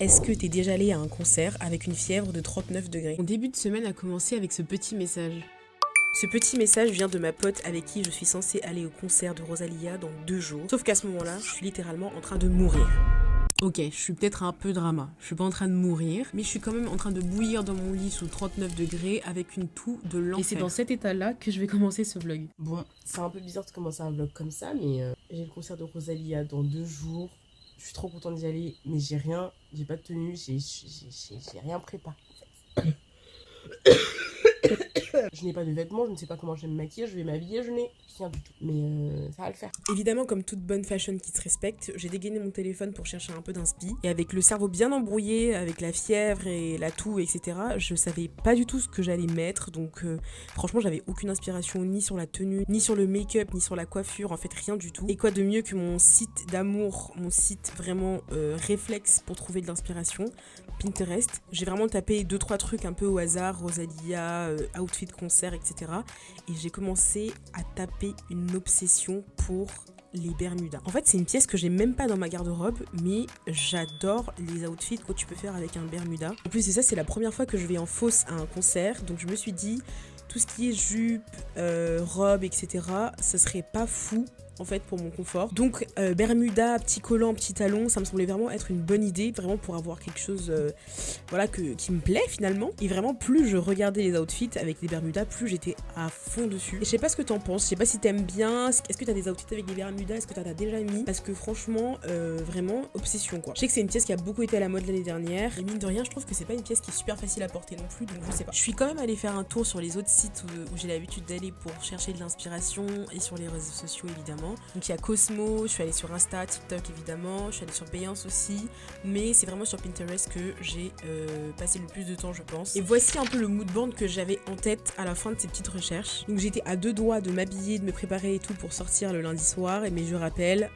Est-ce que t'es déjà allé à un concert avec une fièvre de 39 degrés? Mon début de semaine a commencé avec ce petit message. Ce petit message vient de ma pote avec qui je suis censée aller au concert de Rosalia dans 2 jours. Sauf qu'à ce moment-là, je suis littéralement en train de mourir. Ok, je suis peut-être un peu drama. Je suis pas en train de mourir, mais je suis quand même en train de bouillir dans mon lit sous 39 degrés avec une toux de l'enfer. Et c'est dans cet état-là que je vais commencer ce vlog. Bon, c'est un peu bizarre de commencer un vlog comme ça, mais j'ai le concert de Rosalia dans 2 jours. Je suis trop contente d'y aller, mais j'ai pas de tenue, j'ai rien préparé en fait. Je n'ai pas de vêtements, je ne sais pas comment je vais me maquiller, je vais m'habiller, je n'ai rien du tout. Mais ça va le faire. Évidemment, comme toute bonne fashion qui se respecte, j'ai dégainé mon téléphone pour chercher un peu d'inspi. Et avec le cerveau bien embrouillé, avec la fièvre et la toux, etc., je savais pas du tout ce que j'allais mettre. Donc franchement, j'avais aucune inspiration ni sur la tenue, ni sur le make-up, ni sur la coiffure, en fait rien du tout. Et quoi de mieux que mon site d'amour, mon site vraiment réflexe pour trouver de l'inspiration, Pinterest. J'ai vraiment tapé 2-3 trucs un peu au hasard, Rosalia, outfit concert, etc. Et j'ai commencé à taper une obsession pour les Bermudas. En fait, c'est une pièce que j'ai même pas dans ma garde-robe, mais j'adore les outfits que tu peux faire avec un Bermuda. En plus, c'est la première fois que je vais en fausse à un concert, donc je me suis dit, tout ce qui est jupe, robe, etc., ça serait pas fou en fait pour mon confort. Donc Bermuda, petit collant, petit talon, ça me semblait vraiment être une bonne idée, vraiment pour avoir quelque chose voilà, qui me plaît finalement. Et vraiment, plus je regardais les outfits avec les Bermudas, plus j'étais à fond dessus. Et je sais pas ce que t'en penses, je sais pas si t'aimes bien, est-ce que t'as des outfits avec des Bermudas, est-ce que t'en as déjà mis? Parce que franchement, vraiment, obsession quoi. Je sais que c'est une pièce qui a beaucoup été à la mode l'année dernière, et mine de rien, je trouve que c'est pas une pièce qui est super facile à porter non plus, donc je sais pas. Je suis quand même allée faire un tour sur les autres sites où j'ai l'habitude d'aller pour chercher de l'inspiration, et sur les réseaux sociaux évidemment. Donc il y a Cosmo, je suis allée sur Insta, TikTok évidemment, je suis allée sur Behance aussi, mais c'est vraiment sur Pinterest que j'ai passé le plus de temps je pense. Et voici un peu le moodboard que j'avais en tête à la fin de ces petites recherches. Donc j'étais à 2 doigts de m'habiller, de me préparer et tout pour sortir le lundi soir, mais je rappelle...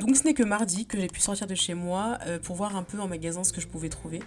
Donc ce n'est que mardi que j'ai pu sortir de chez moi pour voir un peu en magasin ce que je pouvais trouver.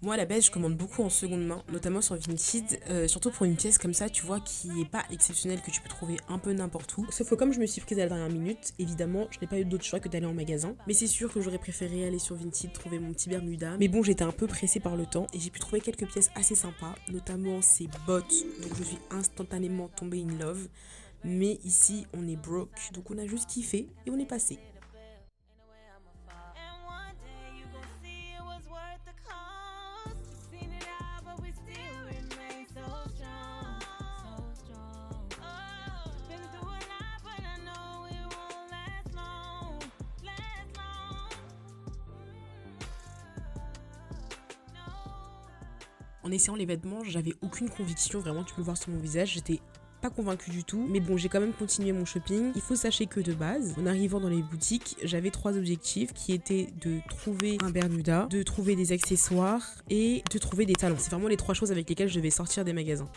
Moi à la base je commande beaucoup en seconde main, notamment sur Vinted, surtout pour une pièce comme ça tu vois qui est pas exceptionnelle, que tu peux trouver un peu n'importe où. Sauf que comme je me suis prise à la dernière minute, évidemment je n'ai pas eu d'autre choix que d'aller en magasin. Mais c'est sûr que j'aurais préféré aller sur Vinted, trouver mon petit Bermuda. Mais bon, j'étais un peu pressée par le temps et j'ai pu trouver quelques pièces assez sympas, notamment ces bottes, donc je suis instantanément tombée in love. Mais ici on est broke, donc on a juste kiffé et on est passé. En essayant les vêtements, j'avais aucune conviction, vraiment tu peux le voir sur mon visage, j'étais pas convaincue du tout, mais bon j'ai quand même continué mon shopping. Il faut sachez que de base, en arrivant dans les boutiques, j'avais 3 objectifs qui étaient de trouver un Bermuda, de trouver des accessoires et de trouver des talons. C'est vraiment les 3 choses avec lesquelles je vais sortir des magasins.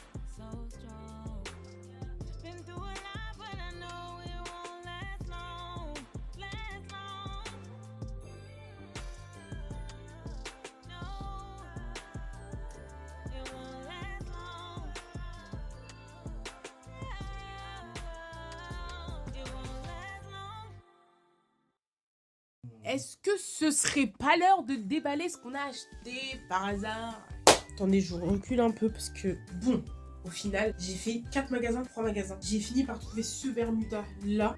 Est-ce que ce serait pas l'heure de déballer ce qu'on a acheté par hasard? Attendez, je recule un peu parce que, bon, au final, j'ai fait 4 magasins, 3 magasins. J'ai fini par trouver ce Bermuda là,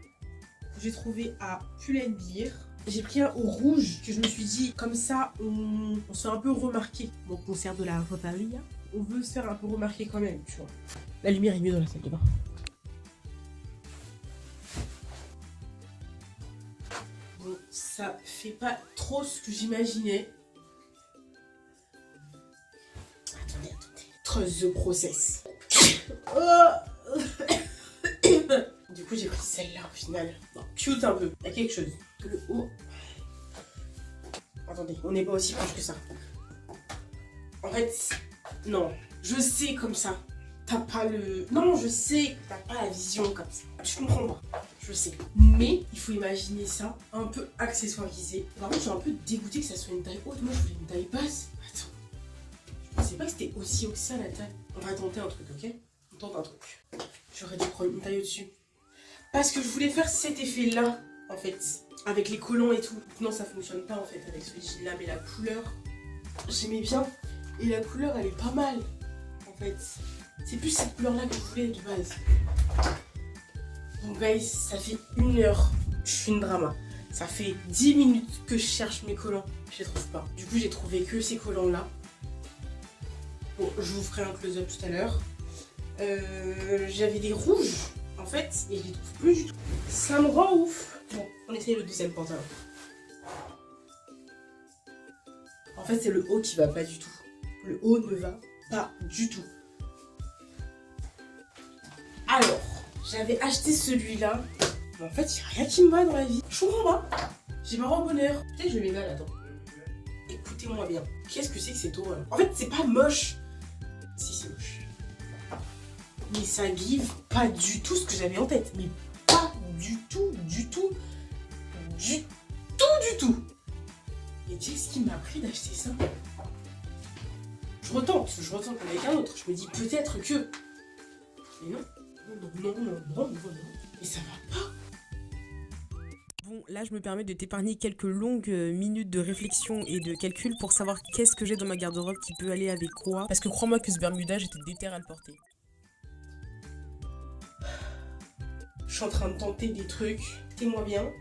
que j'ai trouvé à Pull&Bear. J'ai pris un au rouge, que je me suis dit, comme ça, on se fait un peu remarquer. Mon concert de la Rosalia, on veut se faire un peu remarquer quand même, tu vois. La lumière est mieux dans la salle de bain. Bon, ça fait pas trop ce que j'imaginais. Attendez. Trust the process. Oh, Du coup, j'ai pris celle-là au final. Non, cute un peu. Il y a quelque chose. Le haut. Attendez, on n'est pas aussi proche que ça. En fait, non. Je sais comme ça. T'as pas le... Non, je sais que t'as pas la vision comme ça. Je comprends pas. Je sais. Mais il faut imaginer ça un peu accessoirisé. Par contre, je suis un peu dégoûtée que ça soit une taille haute. Moi, je voulais une taille basse. Attends. Je pensais pas que c'était aussi haut que ça, la taille. On va tenter un truc, ok? On tente un truc. J'aurais dû prendre une taille au-dessus. Parce que je voulais faire cet effet-là, en fait. Avec les collants et tout. Non, ça fonctionne pas, en fait, avec ce jean-là. Mais la couleur, j'aimais bien. Et la couleur, elle est pas mal, en fait. C'est plus cette couleur-là que je voulais de base. Donc, guys, ça fait 1 heure. Je suis une drama. Ça fait 10 minutes que je cherche mes collants. Je les trouve pas. Du coup, j'ai trouvé que ces collants-là. Bon, je vous ferai un close-up tout à l'heure. J'avais des rouges, en fait, et je les trouve plus du tout. Ça me rend ouf. Bon, on essaye le deuxième pantalon. En fait, c'est le haut qui va pas du tout. Le haut ne va pas du tout. Alors, j'avais acheté celui-là. Mais en fait, il n'y a rien qui me va dans la vie. Je comprends pas. J'ai pas au bonheur. Peut-être que je mets mal, attends. Écoutez-moi bien. Qu'est-ce que c'est que cette horreur? En fait, c'est pas moche. Si, c'est moche. Mais ça give pas du tout ce que j'avais en tête. Mais pas du tout, du tout, du tout, du tout. Et tu sais ce qui m'a pris d'acheter ça? Je retente avec un autre. Je me dis peut-être que... Mais non. Non. Mais ça va pas. Bon, là, je me permets de t'épargner quelques longues minutes de réflexion et de calcul pour savoir qu'est-ce que j'ai dans ma garde-robe qui peut aller avec quoi. Parce que crois-moi que ce Bermuda, j'étais déter à le porter. Je suis en train de tenter des trucs. Écoutez-moi bien.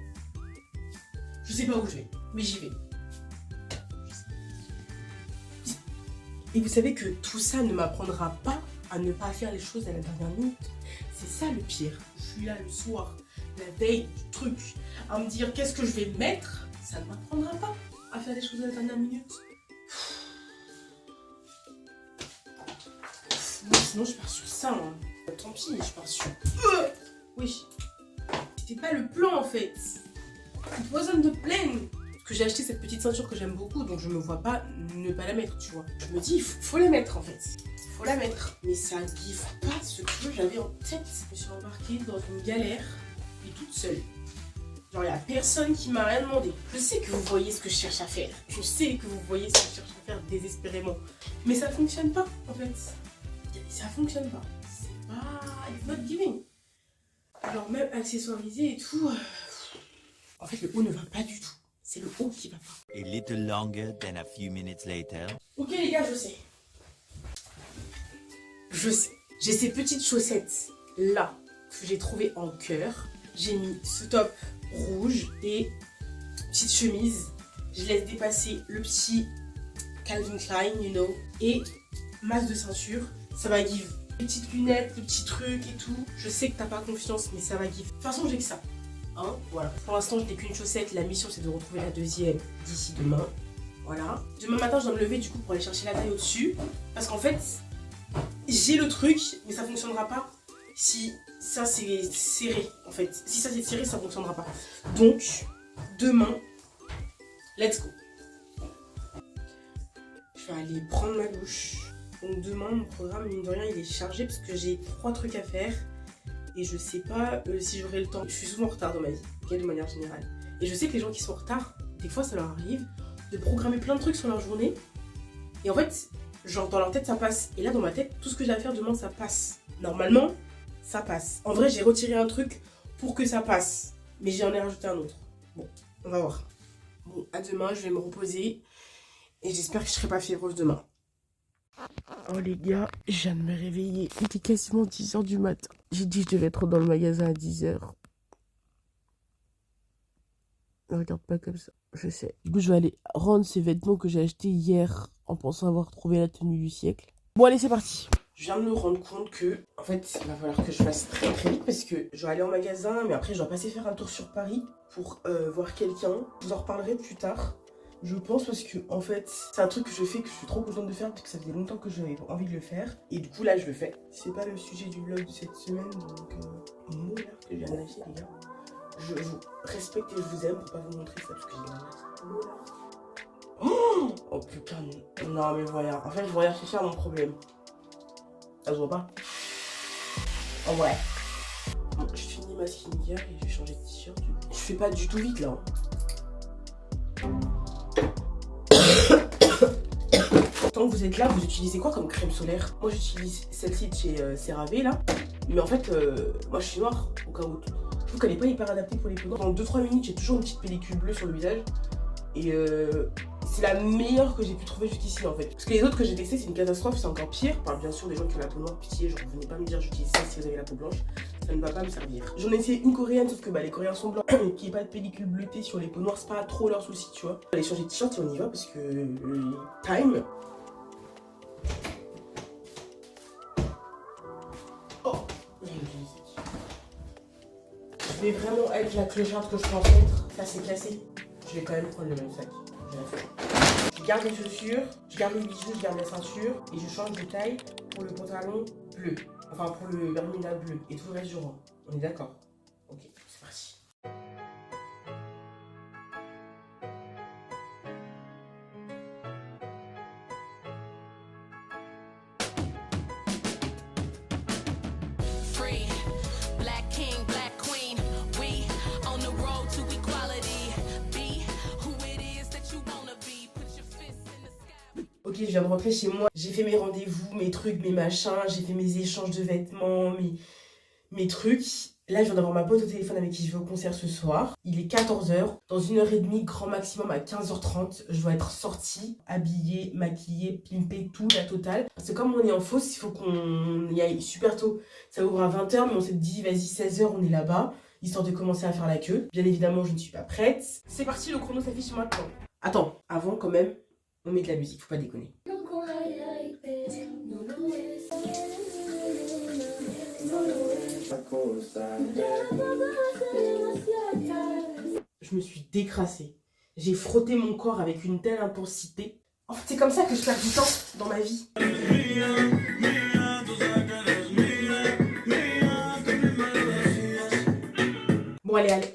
Je sais pas où je vais, mais j'y vais. Et vous savez que tout ça ne m'apprendra pas à ne pas faire les choses à la dernière minute. C'est ça le pire. Je suis là le soir, la veille du truc, à me dire qu'est-ce que je vais mettre. Ça ne m'apprendra pas à faire les choses à la dernière minute. Bon, sinon je pars sur ça. Hein. Tant pis, je pars sur... Oui. C'était pas le plan en fait. It wasn't the plan. Parce que j'ai acheté cette petite ceinture que j'aime beaucoup, donc je me vois pas ne pas la mettre, tu vois. Je me dis, faut la mettre en fait. Faut la mettre. Mais ça ne give pas ce que j'avais en tête. Je me suis embarquée dans une galère et toute seule. Genre, il y a personne qui m'a rien demandé. Je sais que vous voyez ce que je cherche à faire. Je sais que vous voyez ce que je cherche à faire désespérément. Mais ça fonctionne pas en fait. Ça fonctionne pas. C'est pas... It's not giving. Alors même accessoirisé et tout... En fait, le haut ne va pas du tout. C'est le haut qui va pas. A little longer than a few minutes later. Ok les gars, je sais. Je sais. J'ai ces petites chaussettes là que j'ai trouvées en cœur. J'ai mis ce top rouge et petite chemise. Je laisse dépasser le petit Calvin Klein, you know. Et masse de ceinture. Ça va give. Les petites lunettes, le petit truc et tout. Je sais que t'as pas confiance, mais ça va give. De toute façon, j'ai que ça. Hein, voilà. Pour l'instant, je n'ai qu'une chaussette. La mission, c'est de retrouver la deuxième d'ici demain. Voilà. Demain matin, je dois me lever du coup pour aller chercher la taille au-dessus. Parce qu'en fait, j'ai le truc, mais ça fonctionnera pas si ça c'est serré. En fait, si ça c'est serré, ça fonctionnera pas. Donc, demain, let's go. Je vais aller prendre ma douche. Donc demain, mon programme, mine de rien, il est chargé parce que j'ai 3 trucs à faire. Et je sais pas si j'aurai le temps. Je suis souvent en retard dans ma vie, okay, de manière générale. Et je sais que les gens qui sont en retard, des fois ça leur arrive de programmer plein de trucs sur leur journée. Et en fait, genre dans leur tête ça passe. Et là dans ma tête, tout ce que j'ai à faire demain ça passe. Normalement, ça passe. En vrai, j'ai retiré un truc pour que ça passe. Mais j'en ai rajouté un autre. Bon, on va voir. Bon, à demain, je vais me reposer. Et j'espère que je serai pas fiévreuse demain. Oh les gars, je viens de me réveiller. Il était quasiment 10h du matin. J'ai dit que je devais être dans le magasin à 10h. Ne regarde pas comme ça, je sais. Du coup, je vais aller rendre ces vêtements que j'ai achetés hier en pensant avoir trouvé la tenue du siècle. Bon, allez, c'est parti. Je viens de me rendre compte que, en fait, il va falloir que je fasse très très vite parce que je dois aller en magasin, mais après, je dois passer faire un tour sur Paris pour voir quelqu'un. Je vous en reparlerai plus tard. Je pense parce que, en fait, c'est un truc que je fais, que je suis trop contente de faire, parce que ça faisait longtemps que j'avais envie de le faire. Et du coup, là, je le fais. C'est pas le sujet du vlog de cette semaine, donc mon là que je viens d'acheter, les gars. Je vous respecte et je vous aime pour pas vous montrer ça, parce que j'ai gagné. Oh putain, non mais voilà. En fait, je voyais chercher mon problème. Ça se voit pas? En vrai. Bon, je finis ma skincare et je vais changer de t-shirt. Je fais pas du tout vite là. Tant que vous êtes là, vous utilisez quoi comme crème solaire? Moi j'utilise celle-ci de chez CeraVe là. Mais en fait, moi je suis noire au cas où. Je trouve qu'elle est pas hyper adaptée pour les peaux noires. Dans 2-3 minutes, j'ai toujours une petite pellicule bleue sur le visage. Et c'est la meilleure que j'ai pu trouver jusqu'ici en fait. Parce que les autres que j'ai testé, c'est une catastrophe, c'est encore pire. Enfin, bien sûr, des gens qui ont la peau noire, pitié, genre venez pas me dire j'utilise ça si vous avez la peau blanche. Ça ne va pas me servir. J'en ai essayé une coréenne, sauf que les coréens sont blancs. Qu'il n'y ait pas de pellicule bleutée sur les peaux noires, c'est pas trop leur souci, tu vois. Allez changer de t-shirt et on y va parce que time. Oh, je vais vraiment être la clocharde que je pense être. Ça c'est cassé. Je vais quand même prendre le même sac. Je garde les chaussures, je garde les bijoux, je garde la ceinture et je change de taille pour le pantalon bleu. Enfin pour le Bermuda bleu et tout le reste du rang. On est d'accord? Ok, c'est parti. Free, black king, black queen, we on the road to equality. Be who it is that you wanna be. Put your fists in the sky. Ok, je viens de rentrer chez moi. J'ai fait mes rendez-vous, mes trucs, mes machins. J'ai fait mes échanges de vêtements, mes trucs. Là, je viens d'avoir ma pote au téléphone avec qui je vais au concert ce soir. Il est 14h. Dans 1h30, grand maximum à 15h30, je dois être sortie, habillée, maquillée, pimpée, tout, la totale. Parce que comme on est en fausse, il faut qu'on y aille super tôt. Ça ouvre à 20h, mais on s'est dit, vas-y, 16h, on est là-bas, histoire de commencer à faire la queue. Bien évidemment, je ne suis pas prête. C'est parti, le chrono s'affiche maintenant. Attends, avant quand même, on met de la musique, faut pas déconner. Je me suis décrassée. J'ai frotté mon corps avec une telle intensité. En fait, c'est comme ça que je perds du temps dans ma vie. Bon, allez.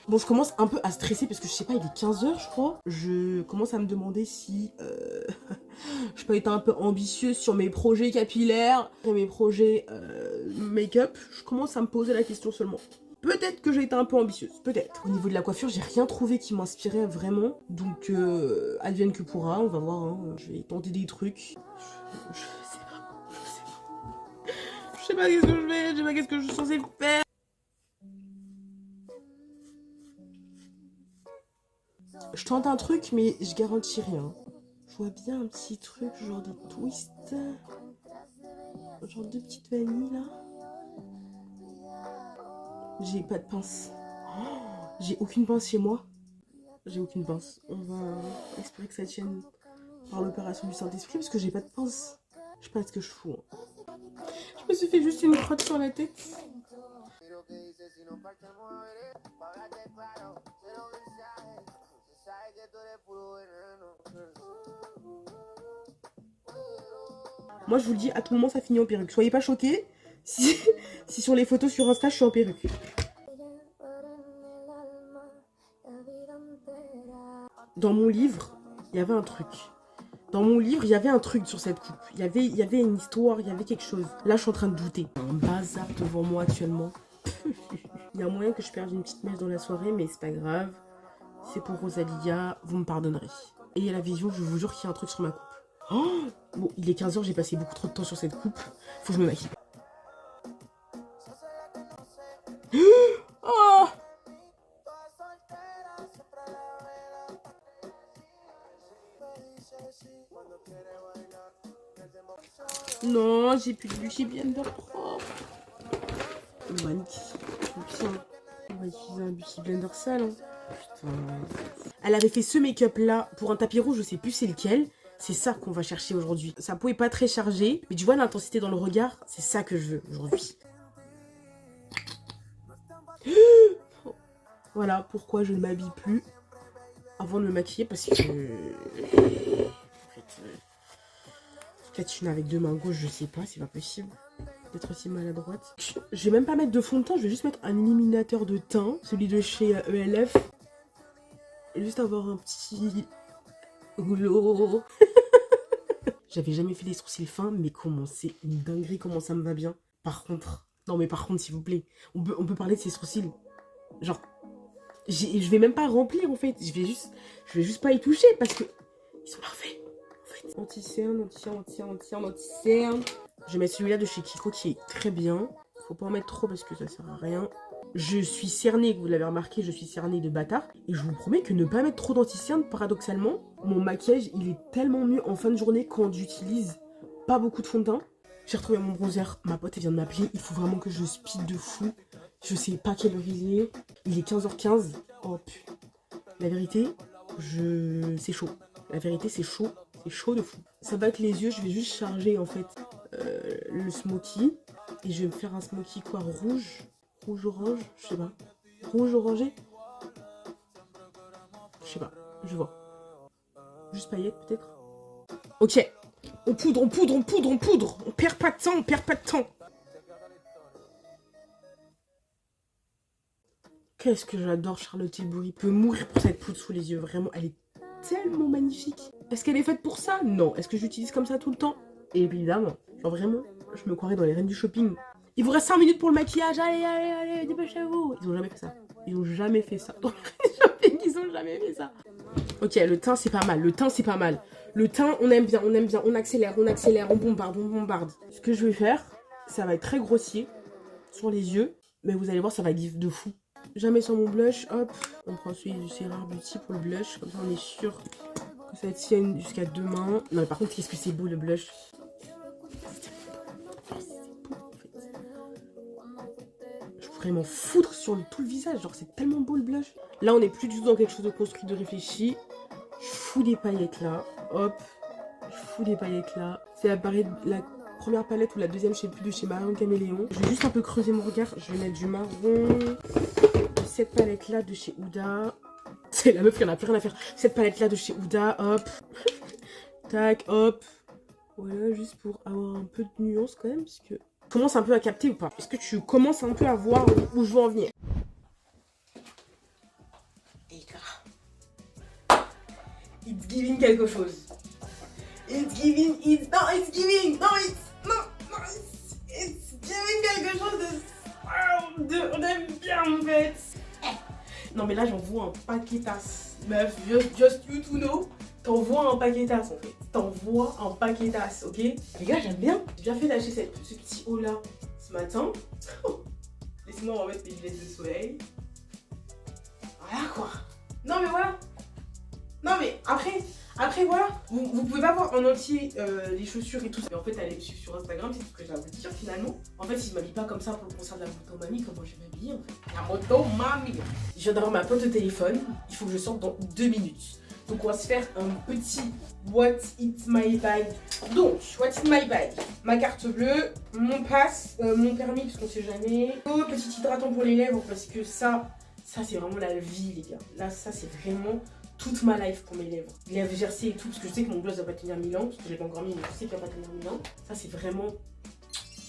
Bon, je commence un peu à stresser parce que je sais pas, il est 15h, je crois. Je commence à me demander si je peux être un peu ambitieuse sur mes projets capillaires et mes projets make-up. Je commence à me poser la question seulement. Peut-être que j'ai été un peu ambitieuse, peut-être. Au niveau de la coiffure, j'ai rien trouvé qui m'inspirait vraiment. Donc, advienne que pourra, on va voir. Hein. Je vais tenter des trucs. Je sais pas. Je sais pas qu'est-ce que je fais, je sais pas qu'est-ce que je suis censée faire. Je tente un truc, mais je garantis rien. Je vois bien un petit truc, genre des twists. Genre deux petites vanilles, là. J'ai pas de pince. Oh, j'ai aucune pince chez moi. J'ai aucune pince. On va espérer que ça tienne par l'opération du Saint-Esprit, parce que j'ai pas de pince. Je sais pas ce que je fous. Hein. Je me suis fait juste une crotte sur la tête. Moi, je vous le dis, à tout moment, ça finit en perruque. Soyez pas choqués si sur les photos sur Insta, je suis en perruque. Dans mon livre, il y avait un truc. Dans mon livre, il y avait un truc sur cette coupe. Il y avait une histoire, il y avait quelque chose. Là, je suis en train de douter. Un bazar devant moi actuellement. Il y a moyen que je perde une petite mèche dans la soirée, mais c'est pas grave. C'est pour Rosalia, vous me pardonnerez. Ayez la vision, je vous jure qu'il y a un truc sur ma coupe. Oh bon, il est 15h, j'ai passé beaucoup trop de temps sur cette coupe. Faut que je me maquille. Oh non, j'ai plus de Beauty Blender propre. Magnifique. On va utiliser un Beauty Blender sale. Hein. Putain. Elle avait fait ce make-up là pour un tapis rouge, je sais plus c'est lequel. C'est ça qu'on va chercher aujourd'hui. Sa peau est pas très chargée, mais tu vois l'intensité dans le regard, c'est ça que je veux aujourd'hui. Voilà pourquoi je ne m'habille plus avant de me maquiller parce que... En fait, peut-être une avec deux mains gauches, je sais pas, c'est pas possible d'être aussi maladroite. Je vais même pas mettre de fond de teint, je vais juste mettre un éliminateur de teint, celui de chez ELF. Et juste avoir un petit glow. J'avais jamais fait les sourcils fins, mais comment c'est une dinguerie, comment ça me va bien. Par contre, s'il vous plaît, on peut parler de ces sourcils. Genre, je vais même pas remplir en fait, je vais juste pas y toucher parce que ils sont parfaits. En fait, anti-cerne, anti-cerne. Je vais mettre celui-là de chez Kiko qui est très bien. Faut pas en mettre trop parce que ça sert à rien. Je suis cernée, vous l'avez remarqué, je suis cernée de bâtard. Et je vous promets que ne pas mettre trop d'anti-cerne, paradoxalement, mon maquillage, il est tellement mieux en fin de journée quand j'utilise pas beaucoup de fond de teint. J'ai retrouvé mon bronzer, ma pote elle vient de m'appeler, il faut vraiment que je speed de fou. Je sais pas quelle heure il est 15h15. Oh putain. La vérité, c'est chaud. La vérité, c'est chaud de fou. Ça va avec les yeux, je vais juste charger en fait le smoky. Et je vais me faire un smoky quoi, rouge orange, je sais pas. Rouge orangé. Je sais pas, je vois. Juste paillettes peut-être. Ok. On poudre. On perd pas de temps. Qu'est-ce que j'adore Charlotte Tilbury. Peut mourir pour cette poudre sous les yeux. Vraiment, elle est tellement magnifique. Est-ce qu'elle est faite pour ça? Non. Est-ce que j'utilise comme ça tout le temps? Évidemment. Genre vraiment, je me croirais dans les reines du shopping. Il vous reste 5 minutes pour le maquillage. Allez, dépêchez-vous. Ils ont jamais fait ça. Ils ont jamais fait ça. Dans les reines du shopping, ils ont jamais fait ça. Ok, le teint, c'est pas mal. Le teint, on aime bien. On accélère, on bombarde. Ce que je vais faire, ça va être très grossier sur les yeux. Mais vous allez voir, ça va give de fou. Jamais sans mon blush, hop. On prend celui du Serrar Beauty pour le blush. Comme ça, on est sûr que ça tienne jusqu'à demain. Non, mais par contre, qu'est-ce que c'est beau le blush. Je pourrais m'en foutre sur tout le visage. Genre, c'est tellement beau le blush. Là, on est plus du tout dans quelque chose de construit, de réfléchi. Je fous des paillettes là. Hop. Je fous des paillettes là. C'est la première palette ou la deuxième, je sais plus, de chez Marion Caméléon. Je vais juste un peu creuser mon regard. Je vais mettre du marron. Cette palette là de chez Huda. C'est la meuf qui en a plus rien à faire. Cette palette là de chez Huda. Hop. Tac, hop. Voilà, juste pour avoir un peu de nuance quand même. Parce que... Tu commences un peu à capter ou pas? Est-ce que tu commences un peu à voir où je veux en venir? Les gars. It's giving quelque chose. It's giving quelque chose de... On aime bien en fait. Non mais là j'en vois un paquetasse. Meuf, just you to know. T'en vois un paquetasse en fait. Ok? Les gars, j'aime bien. J'ai bien fait d'acheter ce petit haut là ce matin. Laissez-moi remettre les lunettes de soleil. Voilà quoi. Non mais voilà. Non mais après voilà. Vous pouvez pas voir en entier les chaussures et tout. Mais en fait, allez me suivre sur Instagram, c'est tout ce que j'ai à vous dire finalement. En fait, si je m'habille pas comme ça pour le concert de la moto mamie, comment je vais m'habiller en fait? La moto mamie. Je viens d'avoir ma pote au téléphone. Il faut que je sorte dans 2 minutes. Donc on va se faire un petit What It My Bag. Donc, What It My Bag. Ma carte bleue, mon pass, mon permis parce qu'on sait jamais. Oh, petit hydratant pour les lèvres parce que ça c'est vraiment la vie les gars. Là, ça c'est vraiment toute ma life pour mes lèvres. Lèvres gercées et tout parce que je sais que mon gloss va pas tenir 1000 ans. Parce que je l'ai pas encore mis mais je sais qu'il va pas tenir 1000 ans. Ça c'est vraiment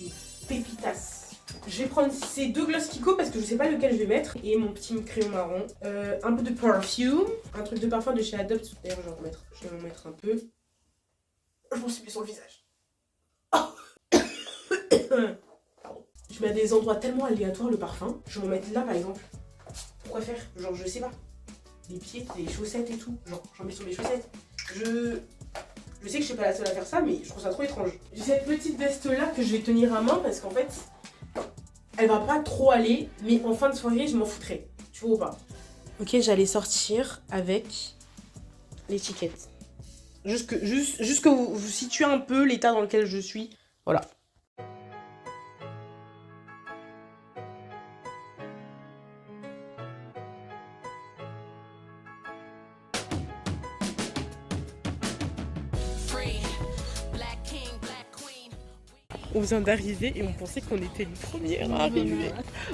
une pépitasse. Je vais prendre ces 2 gloss Kiko parce que je sais pas lequel je vais mettre. Et mon petit crayon marron. Un peu de perfume. Un truc de parfum de chez Adopt. D'ailleurs, je vais en mettre un peu. Je m'en suis mis sur le visage. Pardon. Je mets à des endroits tellement aléatoires le parfum. Je vais en mettre là par exemple. Pourquoi faire? Genre, je sais pas. Les pieds, les chaussettes et tout. Genre, j'en mets sur mes chaussettes. Je sais que je suis pas la seule à faire ça, mais je trouve ça trop étrange. J'ai cette petite veste là que je vais tenir à main parce qu'en fait, elle va pas trop aller, mais en fin de soirée, je m'en foutrais. Tu vois ou pas? Ok, j'allais sortir avec l'étiquette. Juste que vous situez un peu l'état dans lequel je suis. Voilà. Free. Black king, black queen. On vient d'arriver et on pensait qu'on était les premières à arriver.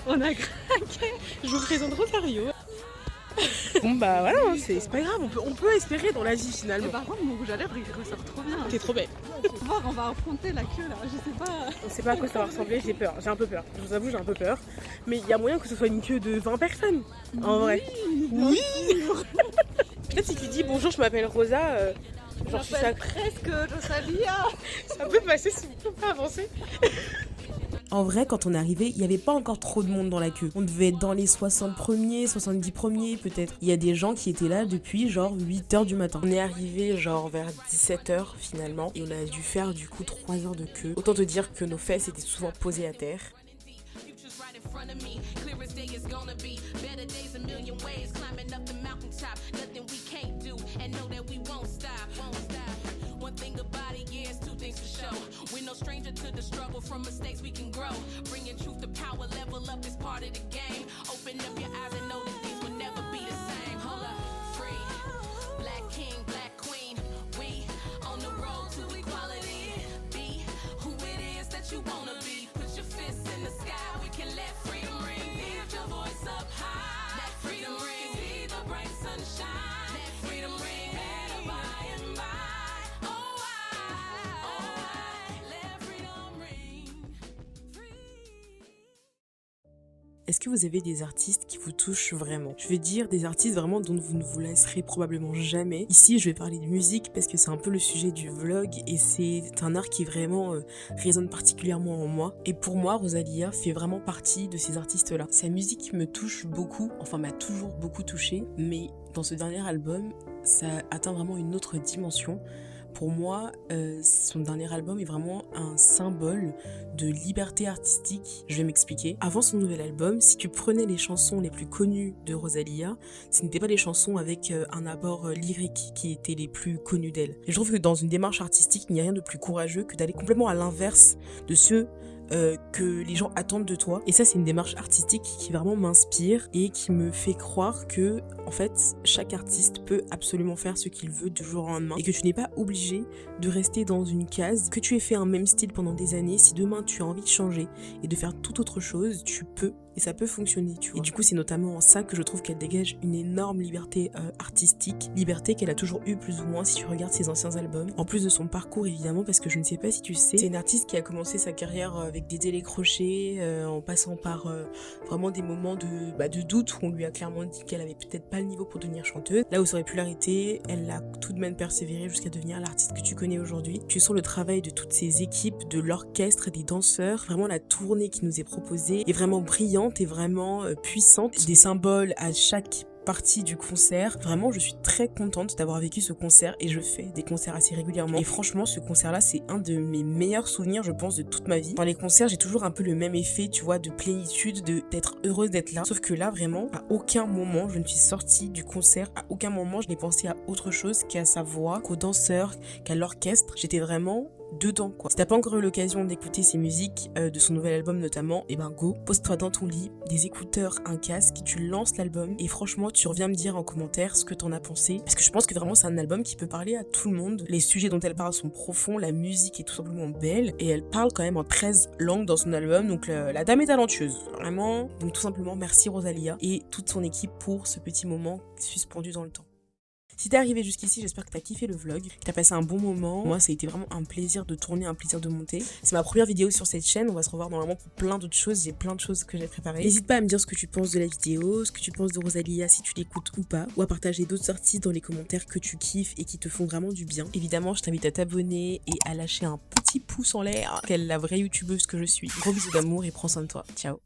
On a craqué. Je vous présente Rosario. Bon bah voilà, hein, c'est pas grave, on peut espérer dans la vie Et finalement. par contre, mon rouge à lèvres, il ressort trop bien. T'es trop belle. Faut voir, on va affronter la queue là, je sais pas. On sait pas à quoi ça va ressembler, j'ai peur, j'ai un peu peur. Je vous avoue, j'ai un peu peur. Mais il y a moyen que ce soit une queue de 20 personnes, en vrai. Oui. Peut-être si tu dis bonjour, je m'appelle Rosa, genre je suis ça, Presque Rosalia. ça peut passer si on peut pas avancer. En vrai, quand on est arrivé, il n'y avait pas encore trop de monde dans la queue. On devait être dans les 60 premiers, 70 premiers peut-être. Il y a des gens qui étaient là depuis genre 8h du matin. On est arrivé genre vers 17h finalement et on a dû faire du coup 3 heures de queue. Autant te dire que nos fesses étaient souvent posées à terre. Future's right in front of me. Clear as day is gonna be. Better days a million ways. Climbing up the mountaintop. Nothing we can't do. And know that we won't stop. Won't stop. One thing about it, yeah, it's two things for sure. We're no stranger to the struggle. From mistakes we can grow. Bringing truth to power. Level up is part of the game. Open up your eyes and know that things will never be the same. Hold up. Free. Black king, black queen. We on the road to equality. Be who it is that you wanna be. Put your fists in the sky, we can let freedom ring. Lift your voice up high. Let freedom ring. See the bright sunshine. Let freedom ring. Better by and by. Oh, I let freedom ring. Est-ce que vous avez des artistes qui vous touchent vraiment? Je vais dire des artistes vraiment dont vous ne vous lasserez probablement jamais. Ici, je vais parler de musique parce que c'est un peu le sujet du vlog et c'est un art qui vraiment résonne particulièrement en moi. Et pour moi, Rosalia fait vraiment partie de ces artistes-là. Sa musique me touche beaucoup, enfin m'a toujours beaucoup touchée, mais dans ce dernier album, ça atteint vraiment une autre dimension. Pour moi, son dernier album est vraiment un symbole de liberté artistique. Je vais m'expliquer. Avant son nouvel album, si tu prenais les chansons les plus connues de Rosalia, ce n'étaient pas les chansons avec un abord lyrique qui étaient les plus connues d'elle. Et je trouve que dans une démarche artistique, il n'y a rien de plus courageux que d'aller complètement à l'inverse de ceux que les gens attendent de toi. Et ça, c'est une démarche artistique qui vraiment m'inspire et qui me fait croire que, en fait, chaque artiste peut absolument faire ce qu'il veut du jour au lendemain et que tu n'es pas obligé de rester dans une case, que tu aies fait un même style pendant des années. Si demain tu as envie de changer et de faire toute autre chose, tu peux. Et ça peut fonctionner, tu vois. Et du coup, c'est notamment en ça que je trouve qu'elle dégage une énorme liberté artistique. Liberté qu'elle a toujours eu plus ou moins si tu regardes ses anciens albums. En plus de son parcours, évidemment, parce que je ne sais pas si tu sais, c'est une artiste qui a commencé sa carrière avec des télécrochets, en passant par vraiment des moments de doute où on lui a clairement dit qu'elle avait peut-être pas le niveau pour devenir chanteuse. Là où ça aurait pu l'arrêter, elle a tout de même persévéré jusqu'à devenir l'artiste que tu connais aujourd'hui. Tu sens le travail de toutes ces équipes, de l'orchestre, des danseurs. Vraiment, la tournée qui nous est proposée est vraiment brillante et vraiment puissante, des symboles à chaque partie du concert. Vraiment, je suis très contente d'avoir vécu ce concert et je fais des concerts assez régulièrement. Et franchement, ce concert-là, c'est un de mes meilleurs souvenirs, je pense, de toute ma vie. Dans les concerts, j'ai toujours un peu le même effet, tu vois, de plénitude, d'être heureuse d'être là. Sauf que là, vraiment, à aucun moment, je ne suis sortie du concert, à aucun moment, je n'ai pensé à autre chose qu'à sa voix, qu'aux danseurs, qu'à l'orchestre. J'étais vraiment dedans, quoi. Si t'as pas encore eu l'occasion d'écouter ses musiques, de son nouvel album notamment, et ben go, pose-toi dans ton lit, des écouteurs, un casque, tu lances l'album et franchement tu reviens me dire en commentaire ce que t'en as pensé, parce que je pense que vraiment c'est un album qui peut parler à tout le monde. Les sujets dont elle parle sont profonds, la musique est tout simplement belle et elle parle quand même en 13 langues dans son album, donc la dame est talentueuse, vraiment. Donc tout simplement merci Rosalia et toute son équipe pour ce petit moment suspendu dans le temps. Si t'es arrivé jusqu'ici, j'espère que t'as kiffé le vlog, que t'as passé un bon moment. Moi, ça a été vraiment un plaisir de tourner, un plaisir de monter. C'est ma première vidéo sur cette chaîne, on va se revoir normalement pour plein d'autres choses. J'ai plein de choses que j'ai préparées. N'hésite pas à me dire ce que tu penses de la vidéo, ce que tu penses de Rosalia, si tu l'écoutes ou pas, ou à partager d'autres sorties dans les commentaires que tu kiffes et qui te font vraiment du bien. Évidemment, je t'invite à t'abonner et à lâcher un petit pouce en l'air, quelle la vraie youtubeuse que je suis. Gros bisous d'amour et prends soin de toi. Ciao.